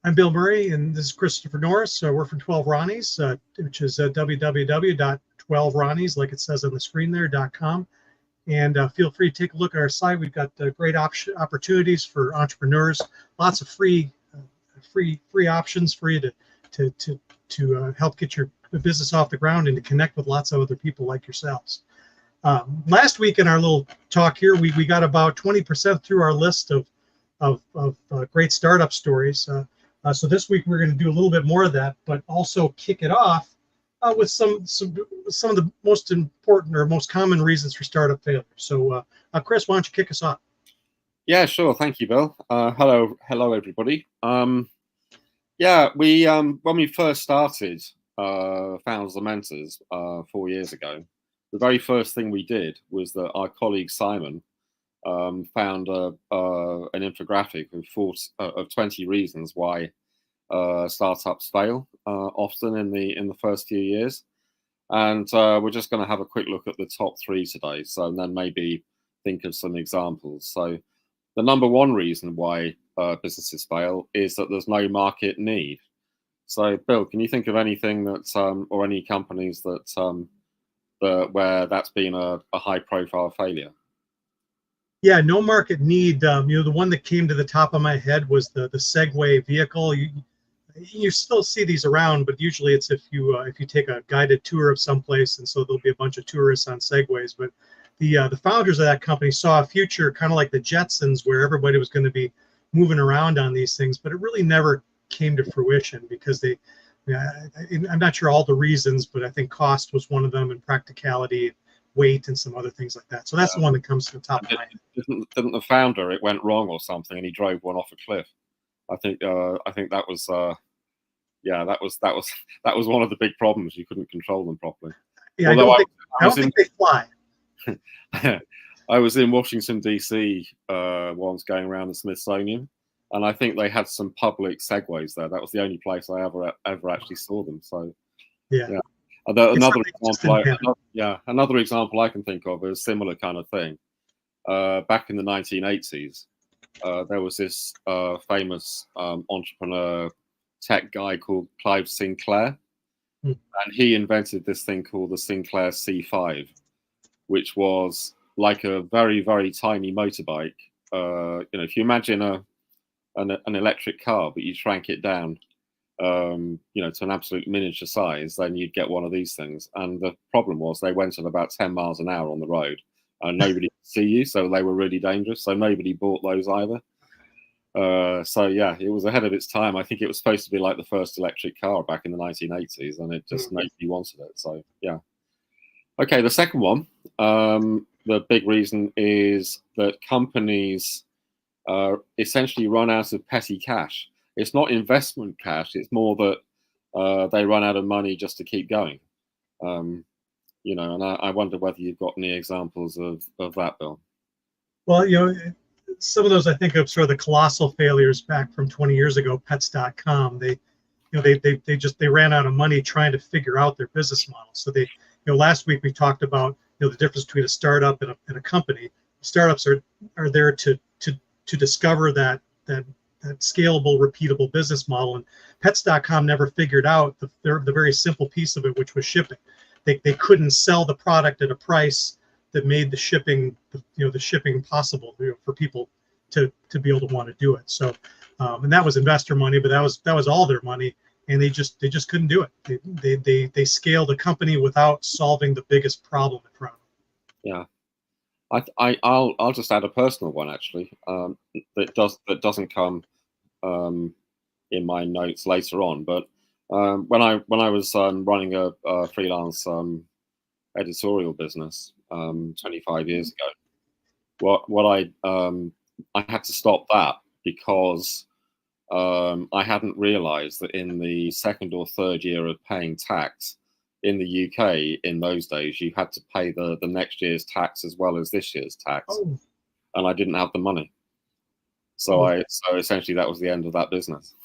I'm Bill Murray, and this is Christopher Norris. We're from 12 Ronnies, which is www.12ronnies, like it says on the screen there, .com. And feel free to take a look at our site. We've got great opportunities for entrepreneurs, lots of free options for you to help get your business off the ground and to connect with lots of other people like yourselves. Last week in our little talk here, we got about 20% through our list of great startup stories. So this week we're going to do a little bit more of that, but also kick it off with some of the most important or most common reasons for startup failure. So Chris, why don't you kick us off? Yeah, sure. Thank you, Bill. Hello, everybody. Yeah, when we first started Founders and Mentors 4 years ago, the very first thing we did was that our colleague Simon found an infographic of 20 reasons why startups fail often in the first few years, and we're just going to have a quick look at the top 3 today. So, and then maybe think of some examples. So, the number one reason why businesses fail is that there's no market need. So, Bill, can you think of anything that or any companies that where that's been a high-profile failure? Yeah, no market need. The one that came to the top of my head was the Segway vehicle. You still see these around, but usually it's if you take a guided tour of someplace, and so there'll be a bunch of tourists on Segways. But the founders of that company saw a future kind of like the Jetsons, where everybody was going to be moving around on these things, but it really never came to fruition because I'm not sure all the reasons, but I think cost was one of them, and practicality, weight, and some other things like that. So that's the one that comes to the top of my head. Didn't the founder, it went wrong or something, and he drove one off a cliff? I think that was that was one of the big problems. You couldn't control them properly. Yeah, although I don't think they fly. I was in Washington D.C. Once going around the Smithsonian, and I think they had some public Segways there. That was the only place I ever actually saw them. So yeah. Another example I can think of is a similar kind of thing. Back in the 1980s, there was this famous entrepreneur tech guy called Clive Sinclair, and he invented this thing called the Sinclair C5, which was like a very, very tiny motorbike. If you imagine an electric car, but you shrank it down to an absolute miniature size, then you'd get one of these things. And the problem was they went at about 10 miles an hour on the road, and nobody could see you, so they were really dangerous. So nobody bought those either. So yeah, it was ahead of its time. I think it was supposed to be like the first electric car back in the 1980s, and it just nobody wanted it. So yeah. Okay, the second one, the big reason is that companies essentially run out of petty cash. It's not investment cash. It's more that they run out of money just to keep going. And I wonder whether you've got any examples of that, Bill. Well, some of those I think of sort of the colossal failures back from 20 years ago. Pets.com. They ran out of money trying to figure out their business model. So last week we talked about the difference between a startup and a company. Startups are there to discover that scalable, repeatable business model. And Pets.com never figured out the very simple piece of it, which was shipping. They couldn't sell the product at a price that made the shipping possible for people to be able to want to do it. So, and that was investor money, but that was all their money, and they just couldn't do it. They scaled a company without solving the biggest problem in front of them. Yeah. I'll just add a personal one actually that doesn't come in my notes later on. But when I was running a freelance editorial business 25 years ago, what I had to stop that because I hadn't realised that in the second or third year of paying tax in the UK in those days, you had to pay the next year's tax as well as this year's tax, and I didn't have the money. So essentially that was the end of that business.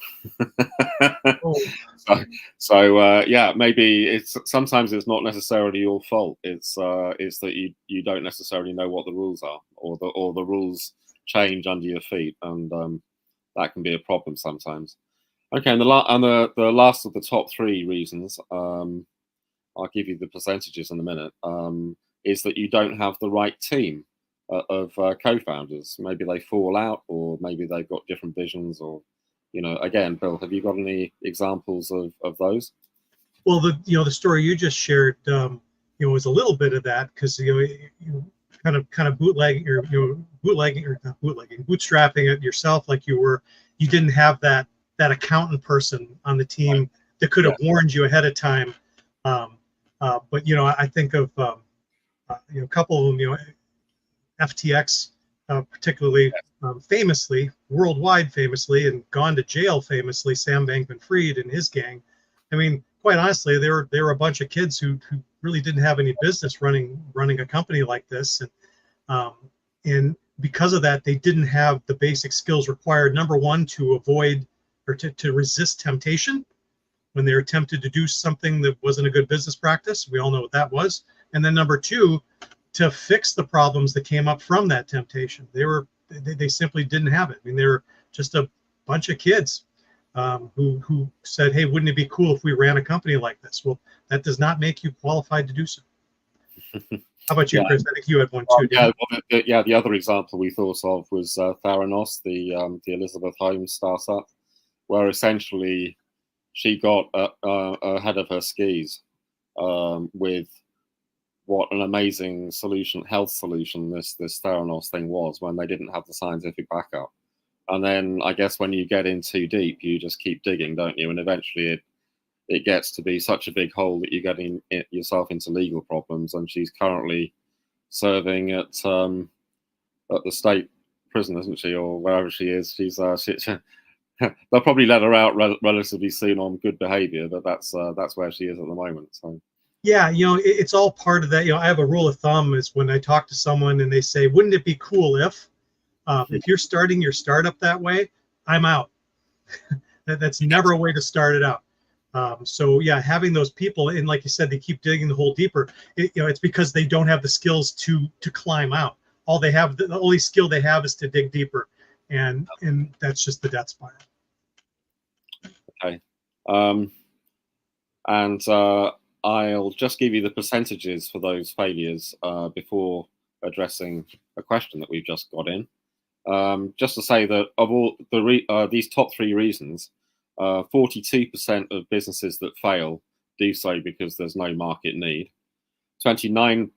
Yeah, maybe sometimes it's not necessarily your fault. It's that you don't necessarily know what the rules are, or the rules change under your feet, and that can be a problem sometimes. Okay, and the last of the top three reasons, I'll give you the percentages in a minute, is that you don't have the right team of co-founders. Maybe they fall out, or maybe they've got different visions, or again, Bill, have you got any examples of those? Well, the story you just shared, was a little bit of that, because you kind of bootlegging, or not bootlegging, bootstrapping it yourself, like you didn't have that accountant person on the team Right. that could have warned you ahead of time. But I think of a couple of them, FTX, particularly famously, worldwide famously, and gone to jail famously, Sam Bankman-Fried and his gang. I mean, quite honestly, they were a bunch of kids who really didn't have any business running a company like this, and because of that, they didn't have the basic skills required. Number one, to avoid or to resist temptation when they were tempted to do something that wasn't a good business practice. We all know what that was. And then number two, to fix the problems that came up from that temptation. They simply didn't have it. I mean, they were just a bunch of kids who said, "Hey, wouldn't it be cool if we ran a company like this?" Well, that does not make you qualified to do so. How about you, Chris? I think you had one too. The other example we thought of was Theranos, the Elizabeth Holmes startup, where essentially she got ahead of her skis with what an amazing health solution this Theranos thing was, when they didn't have the scientific backup. And then I guess when you get in too deep, you just keep digging, don't you? And eventually it gets to be such a big hole that you're getting yourself into legal problems. And she's currently serving at the state prison, isn't she, or wherever she is? They'll probably let her out relatively soon on good behavior, but that's where she is at the moment. So. Yeah, it's all part of that. I have a rule of thumb is when I talk to someone and they say, "Wouldn't it be cool if you're starting your startup that way?" I'm out. That's never a way to start it out. So yeah, having those people, and like you said, they keep digging the hole deeper. It's because they don't have the skills to climb out. The only skill they have is to dig deeper, and that's just the death spiral. Okay, and I'll just give you the percentages for those failures before addressing a question that we've just got in. Just to say that of all these top three reasons, 42% of businesses that fail do so because there's no market need. 29%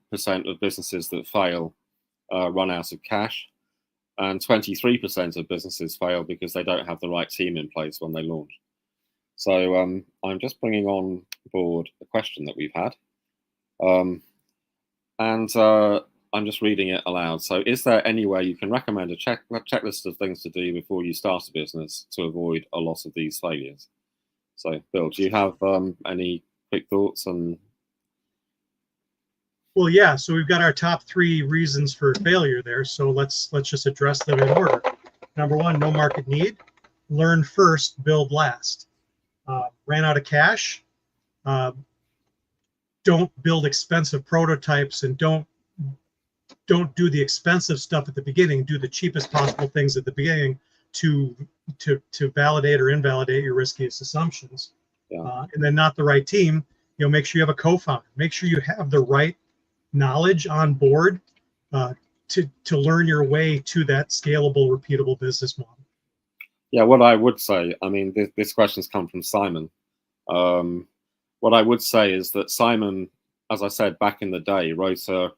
of businesses that fail run out of cash, and 23% of businesses fail because they don't have the right team in place when they launch. So I'm just bringing on board a question that we've had, and I'm just reading it aloud. So, is there anywhere you can recommend a checklist of things to do before you start a business to avoid a lot of these failures? So, Bill, do you have any quick thoughts on? Well, yeah. So we've got our top three reasons for failure there. So let's just address them in order. Number one, no market need. Learn first, build last. Ran out of cash. Don't build expensive prototypes, and don't do the expensive stuff at the beginning. Do the cheapest possible things at the beginning to validate or invalidate your riskiest assumptions. Yeah. And then not the right team. Make sure you have a co-founder. Make sure you have the right knowledge on board to learn your way to that scalable, repeatable business model. Yeah, what I would say, I mean, this question's come from Simon. What I would say is that Simon, as I said back in the day, wrote a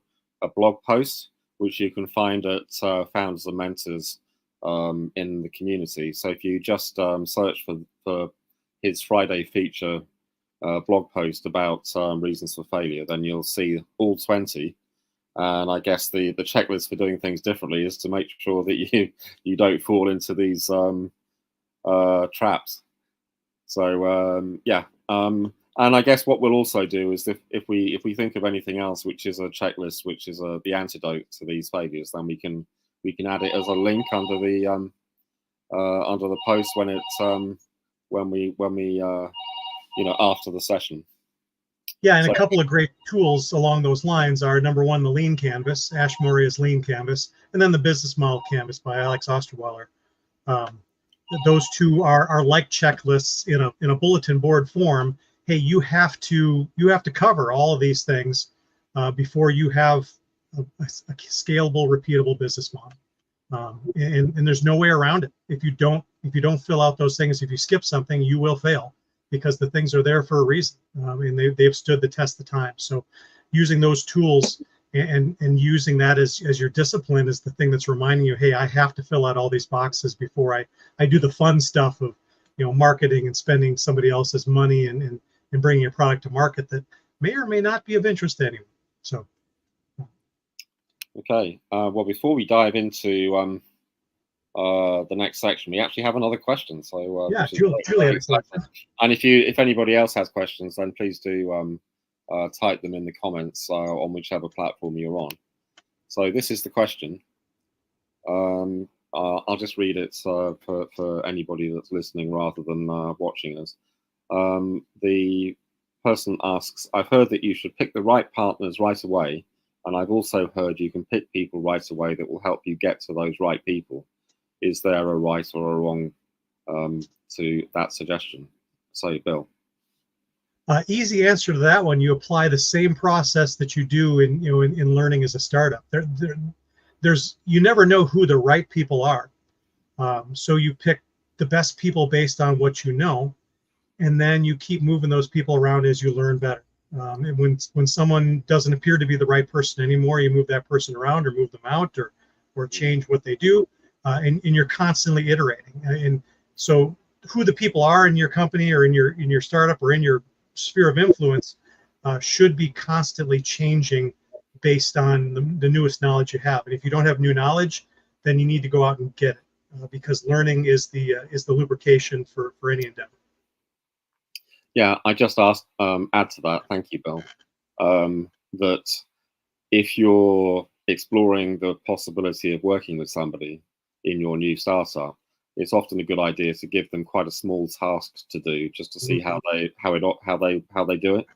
blog post which you can find at Founders and Mentors in the community. So if you just search for his Friday feature blog post about reasons for failure, then you'll see all 20. And I guess the checklist for doing things differently is to make sure that you don't fall into these traps. So yeah, and I guess what we'll also do is if we think of anything else which is a checklist, which is the antidote to these failures, then we can add it as a link under the post when we after the session. Yeah, and a couple of great tools along those lines are, number one, the Lean Canvas, Ash Maurya's Lean Canvas, and then the Business Model Canvas by Alex Osterweiler. those two are like checklists in a bulletin board form. Hey, you have to cover all of these things before you have a scalable, repeatable business model. And there's no way around it. If you don't fill out those things, if you skip something, you will fail, because the things are there for a reason, and they've stood the test of time. So using those tools and using that as your discipline is the thing that's reminding you, hey, I have to fill out all these boxes before I do the fun stuff of marketing and spending somebody else's money and bringing a product to market that may or may not be of interest to anyone. So. Okay. Well, before we dive into the next section, we actually have another question. So yeah, Julie had a question. And if anybody else has questions, then please do type them in the comments on whichever platform you're on. So this is the question. I'll just read it for anybody that's listening rather than watching us. The person asks, I've heard that you should pick the right partners right away, and I've also heard you can pick people right away that will help you get to those right people. Is there a right or a wrong to that suggestion? So, Bill. Easy answer to that one. You apply the same process that you do in learning as a startup. You never know who the right people are. So you pick the best people based on what you know, and then you keep moving those people around as you learn better. And when someone doesn't appear to be the right person anymore, you move that person around or move them out or change what they do, and you're constantly iterating. And so who the people are in your company or in your startup or in your sphere of influence should be constantly changing based on the newest knowledge you have. And if you don't have new knowledge, then you need to go out and get it, because learning is the lubrication for any endeavor. Yeah, I just add to that, thank you, Bill, that if you're exploring the possibility of working with somebody in your new startup, it's often a good idea to give them quite a small task to do, just to see how they do it,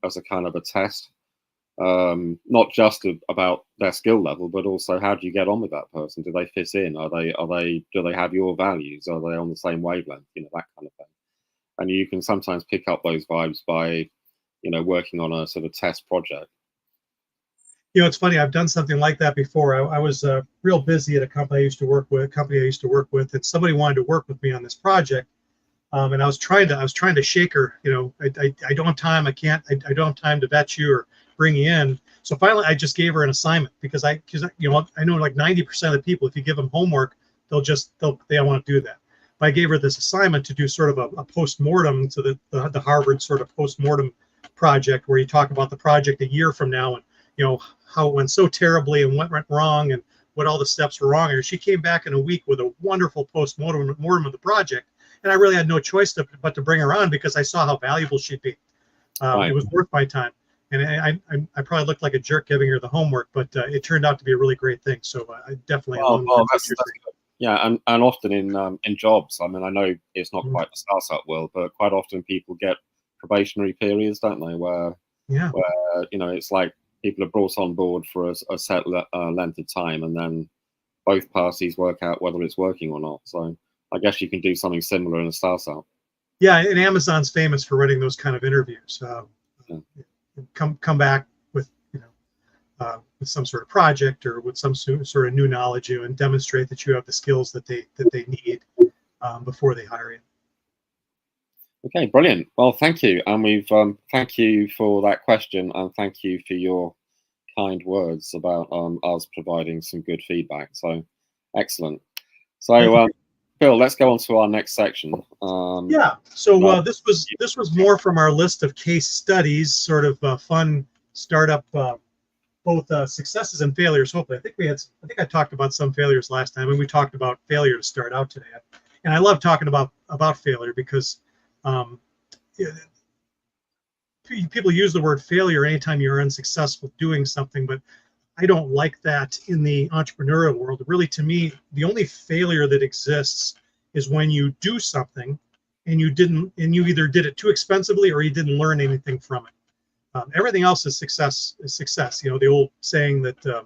as a kind of a test, not just about their skill level, but also how do you get on with that person? Do they fit in? Do they have your values? Are they on the same wavelength? That kind of thing. And you can sometimes pick up those vibes by, working on a sort of test project. It's funny. I've done something like that before. I was real busy at a company I used to work with, and somebody wanted to work with me on this project. And I was trying to shake her. I don't have time. I don't have time to vet you or bring you in. So finally, I just gave her an assignment because I know like 90% of the people, if you give them homework, they don't want to do that. But I gave her this assignment to do sort of a post-mortem to the Harvard sort of post-mortem project, where you talk about the project a year from now and how it went so terribly and what went wrong and what all the steps were wrong. And she came back in a week with a wonderful post-mortem of the project, and I really had no choice but to bring her on because I saw how valuable she'd be. Right. It was worth my time, and I probably looked like a jerk giving her the homework, but it turned out to be a really great thing. So I definitely. That's good. Yeah, and often in jobs, I mean, I know it's not quite the startup world, but quite often people get probationary periods, don't they? Where it's like people are brought on board for a set length of time, and then both parties work out whether it's working or not. So I guess you can do something similar in a startup. Yeah, and Amazon's famous for running those kind of interviews. Come back with with some sort of project or with some sort of new knowledge, and demonstrate that you have the skills that they need before they hire you. Okay, brilliant. Well, thank you, and we've thank you for that question, and thank you for your kind words about us providing some good feedback. So excellent. So Bill, let's go on to our next section. So this was more from our list of case studies, sort of fun startup, both successes and failures. Hopefully, I think I talked about some failures last time, and we talked about failure to start out today. And I love talking about failure because people use the word failure anytime you're unsuccessful doing something, but I don't like that in the entrepreneurial world. Really, to me, the only failure that exists is when you do something and you either did it too expensively or you didn't learn anything from it. Everything else is success. The old saying that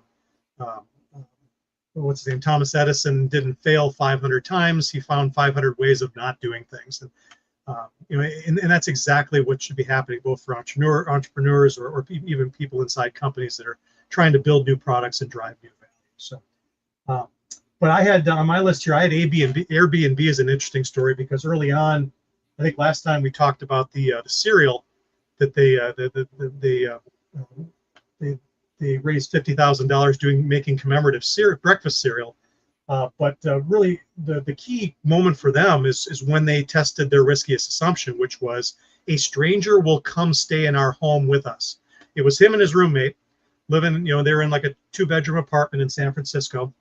what's his name, Thomas Edison didn't fail 500 times. He found 500 ways of not doing things. And and that's exactly what should be happening, both for entrepreneurs or even people inside companies that are trying to build new products and drive new value. So, but I had on my list here, I had Airbnb is an interesting story, because early on, I think last time we talked about the cereal that they raised $50,000 making commemorative breakfast cereal. But really, the key moment for them is when they tested their riskiest assumption, which was a stranger will come stay in our home with us. It was him and his roommate living, they're in like a 2-bedroom apartment in San Francisco.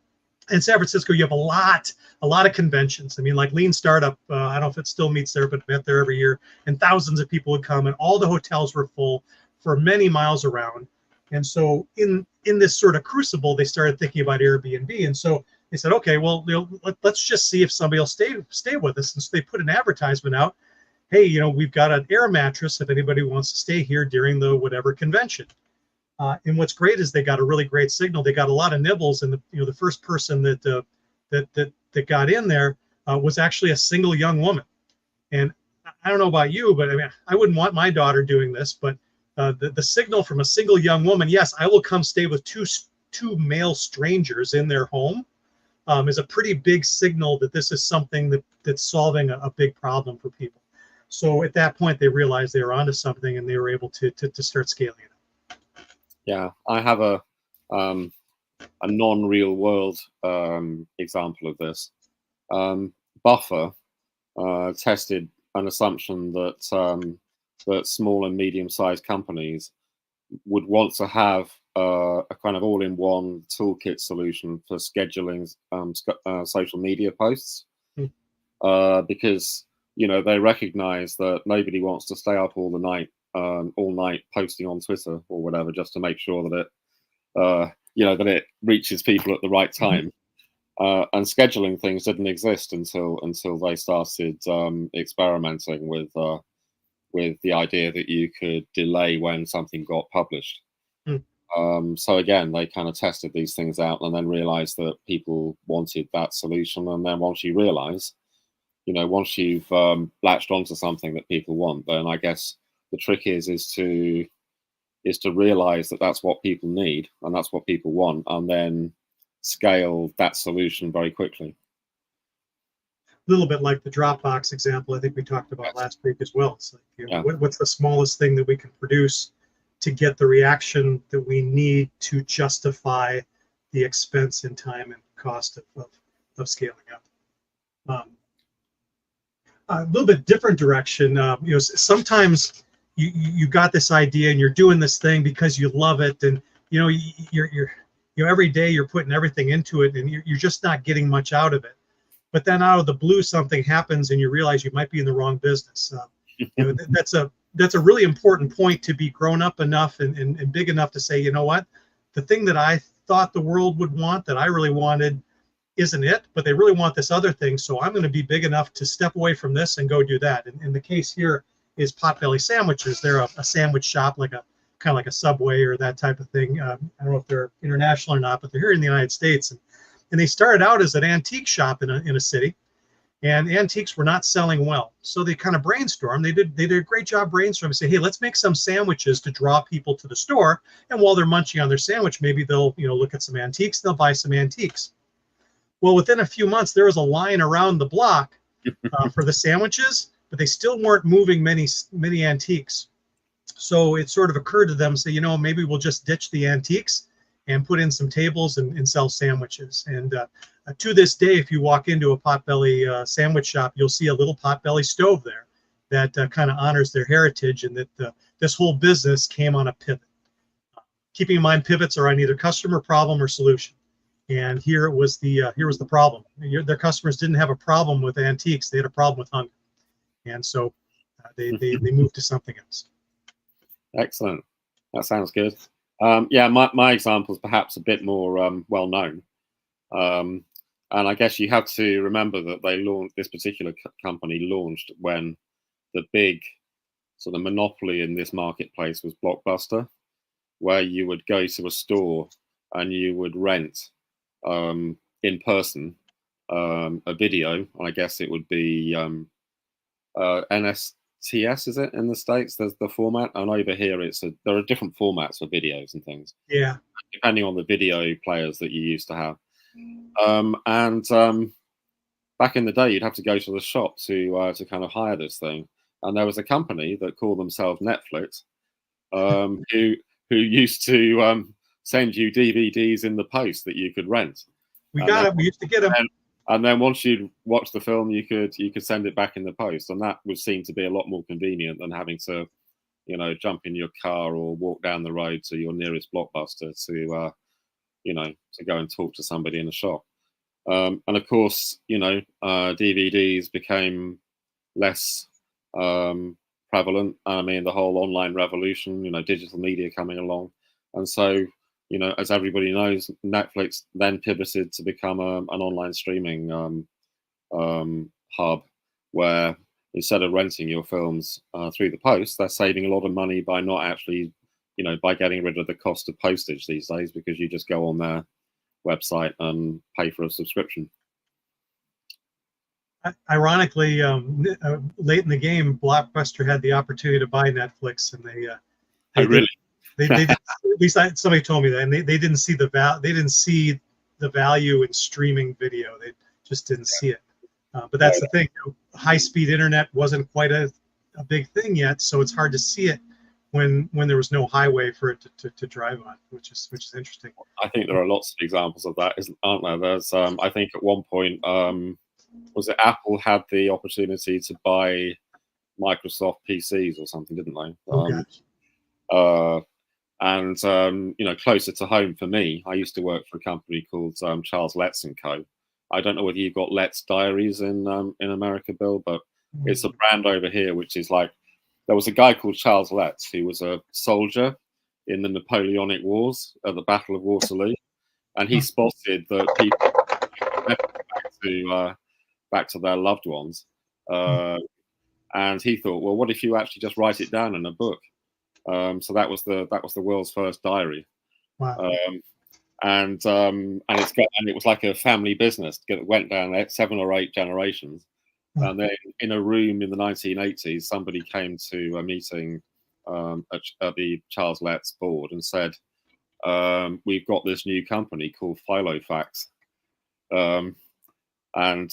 In San Francisco, you have a lot of conventions. I mean, like Lean Startup, I don't know if it still meets there, but met there every year, and thousands of people would come, and all the hotels were full for many miles around. And so in this sort of crucible, they started thinking about Airbnb. And so they said, okay, well, let's just see if somebody will stay with us. And so they put an advertisement out. Hey, we've got an air mattress if anybody wants to stay here during the whatever convention. And what's great is they got a really great signal. They got a lot of nibbles, and the first person that got in there was actually a single young woman. And I don't know about you, but I mean, I wouldn't want my daughter doing this, but the signal from a single young woman, yes, I will come stay with two male strangers in their home, is a pretty big signal that this is something that's solving a big problem for people. So at that point, they realized they were onto something, and they were able to start scaling it. Yeah, I have a non-real world example of this. Buffer tested an assumption that that small and medium-sized companies would want to have a kind of all-in-one toolkit solution for scheduling social media posts, because they recognize that nobody wants to stay up all night posting on Twitter or whatever, just to make sure that it reaches people at the right time. And scheduling things didn't exist until they started experimenting with the idea that you could delay when something got published. So again, they kind of tested these things out and then realized that people wanted that solution. And then once you realize, once you've latched onto something that people want, then I guess the trick is to realize that that's what people need and that's what people want, and then scale that solution very quickly. A little bit like the Dropbox example I think we talked about last week as well. It's like, what's the smallest thing that we can produce to get the reaction that we need to justify the expense in time and cost of scaling up. A little bit different direction. Sometimes you got this idea and you're doing this thing because you love it, and you're every day you're putting everything into it, and you're just not getting much out of it. But then out of the blue, something happens, and you realize you might be in the wrong business. That's a really important point, to be grown up enough and big enough to say, you know what, the thing that I thought the world would want, that I really wanted, isn't it, but they really want this other thing. So I'm going to be big enough to step away from this and go do that. And the case here is Potbelly Sandwiches. They're a sandwich shop, like kind of like a Subway or that type of thing. I don't know if they're international or not, but they're here in the United States. And they started out as an antique shop in a city, and antiques were not selling well. So they kind of brainstormed. They did a great job brainstorming. Say, hey, let's make some sandwiches to draw people to the store. And while they're munching on their sandwich, maybe they'll look at some antiques. They'll buy some antiques. Well, within a few months, there was a line around the block for the sandwiches, but they still weren't moving many antiques. So it sort of occurred to them, say, maybe we'll just ditch the antiques and put in some tables and sell sandwiches. And to this day, if you walk into a Potbelly sandwich shop, you'll see a little Potbelly stove there that kind of honors their heritage, and that this whole business came on a pivot. Keeping in mind, pivots are on either customer problem or solution. And here was the problem. Their customers didn't have a problem with antiques; they had a problem with hunger, and so they moved to something else. Excellent. That sounds good. My example is perhaps a bit more well known, and I guess you have to remember that this particular company launched when the big sort of monopoly in this marketplace was Blockbuster, where you would go to a store and you would rent in person, a video. I guess it would be NSTS, is it in the States? There's the format, and over here there are different formats for videos and things. Yeah. Depending on the video players that you used to have. Back in the day, you'd have to go to the shop to kind of hire this thing. And there was a company that called themselves Netflix, who used to send you DVDs in the post that you could rent. We used to get them. And then once you'd watched the film, you could send it back in the post, and that would seem to be a lot more convenient than having to, jump in your car or walk down the road to your nearest Blockbuster to go and talk to somebody in a shop. And of course, DVDs became less prevalent. I mean, the whole online revolution, digital media coming along, and so. As everybody knows, Netflix then pivoted to become an online streaming hub, where instead of renting your films through the post, they're saving a lot of money by not actually, by getting rid of the cost of postage these days, because you just go on their website and pay for a subscription. Ironically, late in the game, Blockbuster had the opportunity to buy Netflix, and they really. They did, at least somebody told me that, and they didn't see the value in streaming video. They just didn't see it. But that's the thing. High-speed internet wasn't quite a big thing yet, so it's hard to see it when there was no highway for it to drive on, which is interesting. I think there are lots of examples of that, aren't there? There's I think at one point was it Apple had the opportunity to buy Microsoft PCs or something, didn't they? And closer to home for me, I used to work for a company called Charles Letts & Co. I don't know whether you've got Letts Diaries in America, Bill, but it's a brand over here which is like, there was a guy called Charles Letts who was a soldier in the Napoleonic Wars at the Battle of Waterloo, and he spotted that people back to their loved ones, and he thought, well, what if you actually just write it down in a book? So that was the world's first diary. Wow. And it was like a family business. It went down 7 or 8 generations. And then in a room in the 1980s, somebody came to a meeting at the Charles Letts board and said, we've got this new company called Filofax. And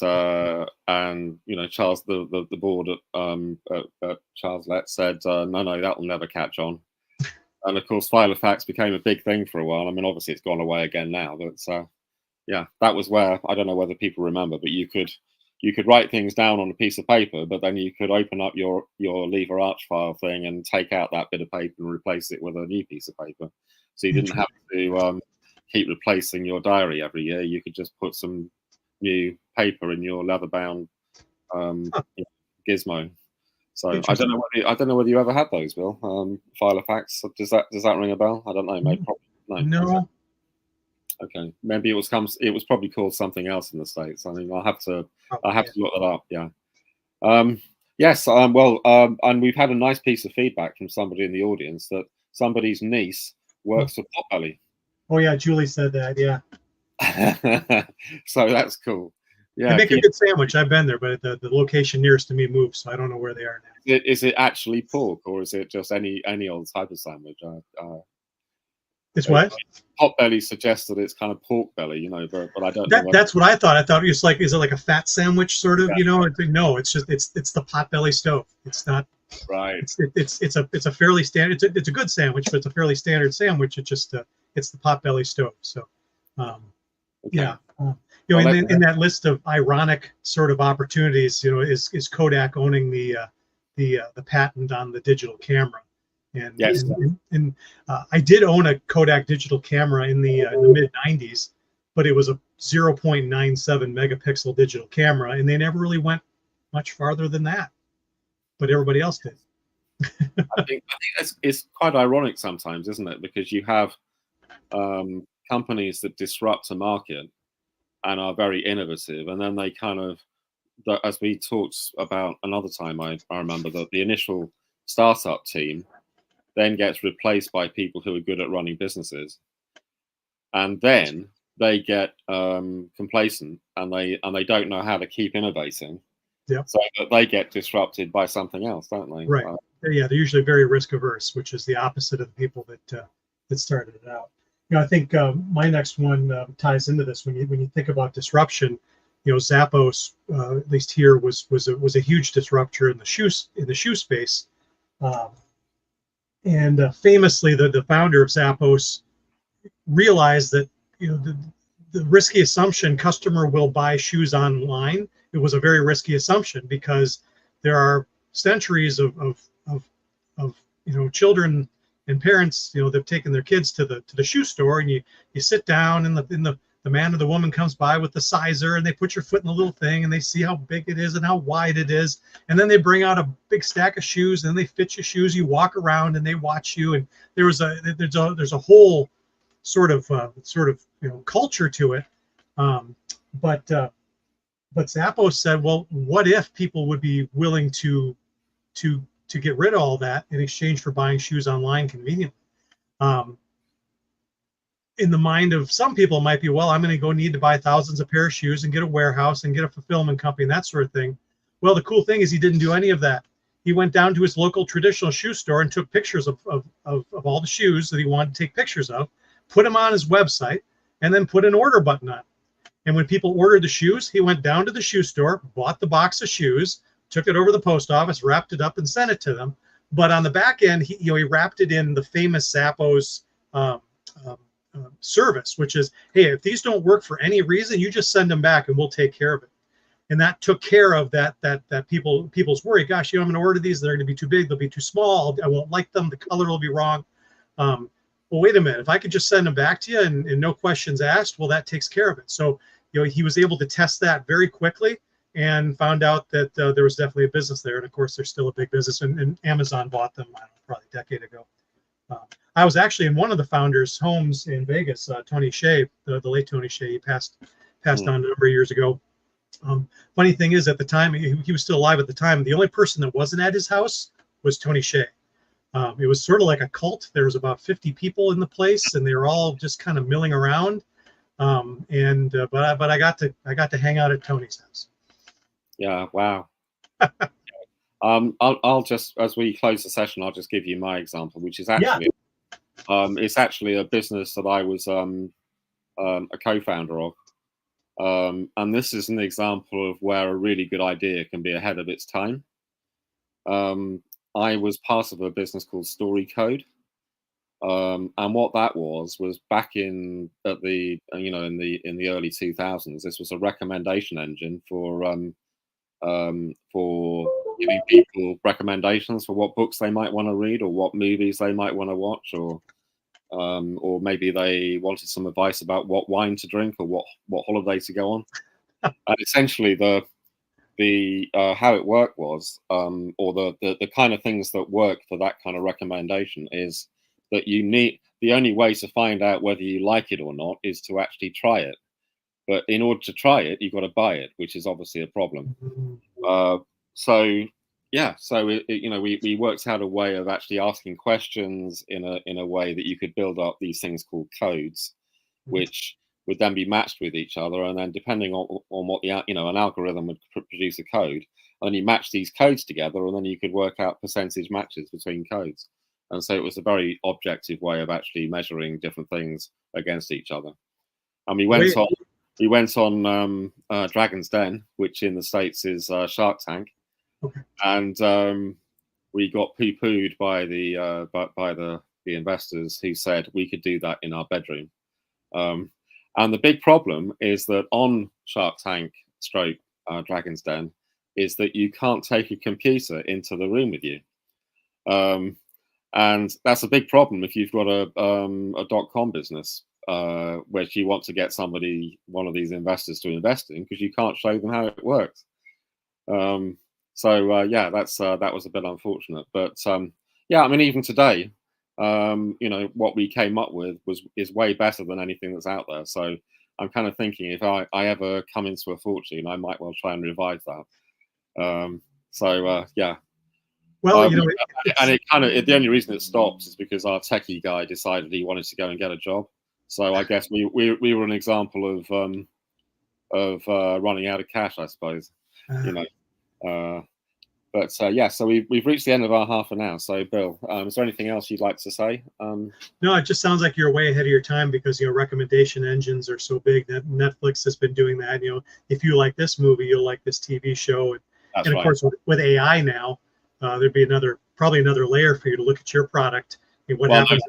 Charles, the board at Charles Letts said, no, that will never catch on. And of course, Filofax became a big thing for a while. I mean, obviously, it's gone away again now. But that was where, I don't know whether people remember, but you could write things down on a piece of paper, but then you could open up your Lever Archfile thing and take out that bit of paper and replace it with a new piece of paper. So you didn't have to keep replacing your diary every year. You could just put some new paper in your leather-bound gizmo. So I don't know whether you ever had those, Bill. Filofax. Does that ring a bell? I don't know. Maybe no. Okay, maybe it was probably called something else in the States. I mean, I'll have to look that up. Yeah. Yes. And we've had a nice piece of feedback from somebody in the audience that somebody's niece works for Potbelly. Oh yeah, Julie said that. Yeah. So that's cool. Yeah, they make a good sandwich. I've been there, but the location nearest to me moved, so I don't know where they are now. Is it actually pork, or is it just any old type of sandwich? It's what? Potbelly suggests that it's kind of pork belly, but I don't know. That's what I thought. I thought it's like, is it like a fat sandwich sort of? Yeah. No, it's just it's the Potbelly stove. It's not. Right. It's a fairly standard. It's a good sandwich, but it's a fairly standard sandwich. It's just it's the Potbelly stove. So, okay. Yeah. In that list of ironic sort of opportunities, is Kodak owning the patent on the digital camera. And, yes. and I did own a Kodak digital camera in the mid 90s, but it was a 0.97 megapixel digital camera, and they never really went much farther than that. But everybody else did. I think it's quite ironic sometimes, isn't it? Because you have companies that disrupt a market and are very innovative, and then they kind of, as we talked about another time, I remember that the initial startup team then gets replaced by people who are good at running businesses, and then they get complacent and they don't know how to keep innovating. Yep. So that they get disrupted by something else, don't they? Right. Yeah, they're usually very risk averse, which is the opposite of the people that started it out. I think my next one ties into this. When you think about disruption, Zappos, at least here, was a huge disruptor in the shoe space, and famously, the founder of Zappos realized that the risky assumption customer will buy shoes online. It was a very risky assumption because there are centuries of children and parents they've taken their kids to the shoe store, and you sit down and the man or the woman comes by with the sizer, and they put your foot in the little thing and they see how big it is and how wide it is, and then they bring out a big stack of shoes and then they fit your shoes. You walk around and they watch you, and there's a whole sort of culture to it, but Zappos said, well, what if people would be willing to get rid of all that in exchange for buying shoes online conveniently? In the mind of some people, it might be, well, I'm going to need to buy thousands of pair of shoes and get a warehouse and get a fulfillment company and that sort of thing. Well, the cool thing is he didn't do any of that. He went down to his local traditional shoe store and took pictures of all the shoes that he wanted to take pictures of, put them on his website, and then put an order button on. And when people ordered the shoes, he went down to the shoe store, bought the box of shoes, took it over to the post office, wrapped it up, and sent it to them. But on the back end, he wrapped it in the famous Zappos service, which is, hey, if these don't work for any reason, you just send them back and we'll take care of it. And that took care of that people's worry. Gosh, I'm going to order these, they're going to be too big, they'll be too small, I won't like them, the color will be wrong. Well, wait a minute, if I could just send them back to you and no questions asked, well, that takes care of it. So he was able to test that very quickly and found out that there was definitely a business there. And of course, there's still a big business, and Amazon bought them, I don't know, probably a decade ago. I was actually in one of the founders' homes in Vegas, Tony Hsieh, the late Tony Hsieh. He passed on a number of years ago. Funny thing is, at the time, he was still alive at the time. The only person that wasn't at his house was Tony Hsieh. It was sort of like a cult. There was about 50 people in the place, and they were all just kind of milling around. But I got to hang out at Tony's house. Yeah, wow. I'll just, as we close the session, I'll just give you my example, which is actually it's actually a business that I was a co-founder of, and this is an example of where a really good idea can be ahead of its time. I was part of a business called Story Code, and what that was back in the early 2000s. This was a recommendation engine for giving people recommendations for what books they might want to read, or what movies they might want to watch, or maybe they wanted some advice about what wine to drink or what holiday to go on. And essentially, the how it worked was, or the kind of things that work for that kind of recommendation is that the only way to find out whether you like it or not is to actually try it. But in order to try it, you've got to buy it, which is obviously a problem. So we worked out a way of actually asking questions in a way that you could build up these things called codes, which would then be matched with each other, and then depending on what an algorithm would produce a code, and you match these codes together, and then you could work out percentage matches between codes. And so it was a very objective way of actually measuring different things against each other. And we went on Dragon's Den, which in the States is Shark Tank. Okay. And we got poo-pooed by the investors who said we could do that in our bedroom. And the big problem is that on Shark Tank / Dragon's Den is that you can't take a computer into the room with you. And that's a big problem if you've got a .com business, which you want to get one of these investors to invest in, because you can't show them how it works. That was a bit unfortunate. But even today, what we came up with is way better than anything that's out there. So I'm kind of thinking, if I ever come into a fortune, I might well try and revive that. Well, and the only reason it stops is because our techie guy decided he wanted to go and get a job. So I guess we were an example of running out of cash, I suppose. You know. But yeah, so we've reached the end of our half an hour. So Bill, is there anything else you'd like to say? No, it just sounds like you're way ahead of your time because recommendation engines are so big that Netflix has been doing that. If you like this movie, you'll like this TV show, and of course with AI now, there'd be probably another layer for you to look at your product and what happens.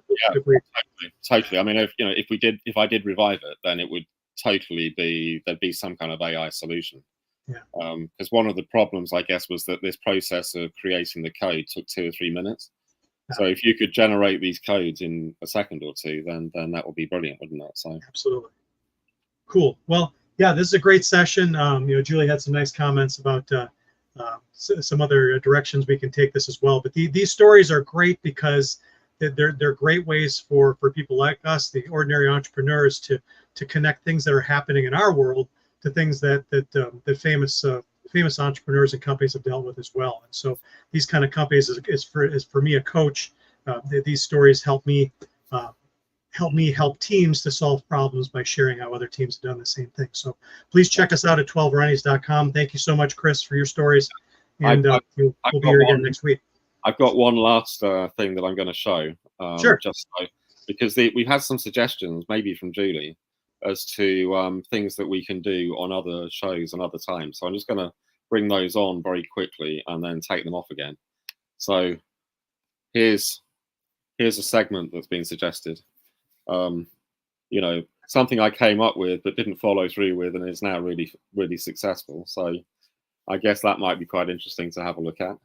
Totally. I mean, if I did revive it, then it would totally there'd be some kind of AI solution. Yeah. Because one of the problems, I guess, was that this process of creating the code took 2 or 3 minutes. Yeah. So if you could generate ththese codes in a second or two, then that would be brilliant, wouldn't it? So absolutely. Cool. Well, yeah, this is a great session. Julie had some nice comments about some other directions we can take this as well. But these stories are great because they're great ways for people like us, the ordinary entrepreneurs, to connect things that are happening in our world to things that famous entrepreneurs and companies have dealt with as well. And so these kind of companies is for me a coach. These stories help me help teams to solve problems by sharing how other teams have done the same thing. So please check us out at 12righties.com. Thank you so much, Chris, for your stories. And we'll be here again next week. I've got one last thing that I'm going to show. Sure. Just so, because we've had some suggestions, maybe from Julie, as to things that we can do on other shows and other times. So I'm just going to bring those on very quickly and then take them off again. So here's a segment that's been suggested. Something I came up with but didn't follow through with and is now really, really successful. So I guess that might be quite interesting to have a look at.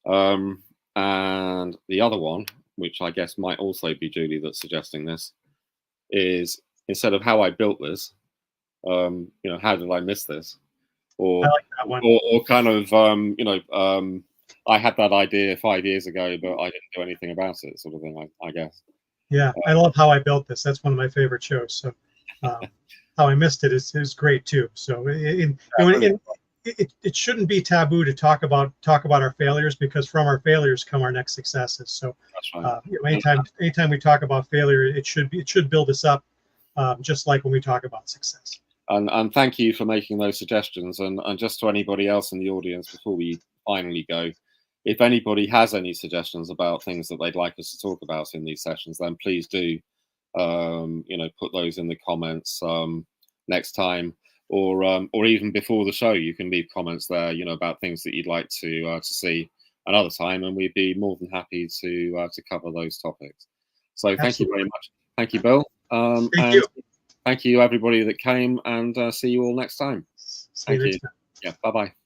And the other one, which I guess might also be Julie that's suggesting this, is instead of how I built this, how did I miss this? Or, I like that one. or kind of, I had that idea 5 years ago, but I didn't do anything about it, sort of thing, I guess. Yeah, I love How I Built This. That's one of my favorite shows. So How I Missed It is great too. So it shouldn't be taboo to talk about our failures, because from our failures come our next successes. So anytime we talk about failure, it should build us up, just like when we talk about success. And thank you for making those suggestions. And just to anybody else in the audience, before we finally go, if anybody has any suggestions about things that they'd like us to talk about in these sessions, then please do, put those in the comments next time, or even before the show. You can leave comments there, about things that you'd like to see another time, and we'd be more than happy to cover those topics. So Absolutely. Thank you very much. Thank you, Bill. Thank you. Thank you, everybody that came, and see you all next time. See you next time. Yeah, bye-bye.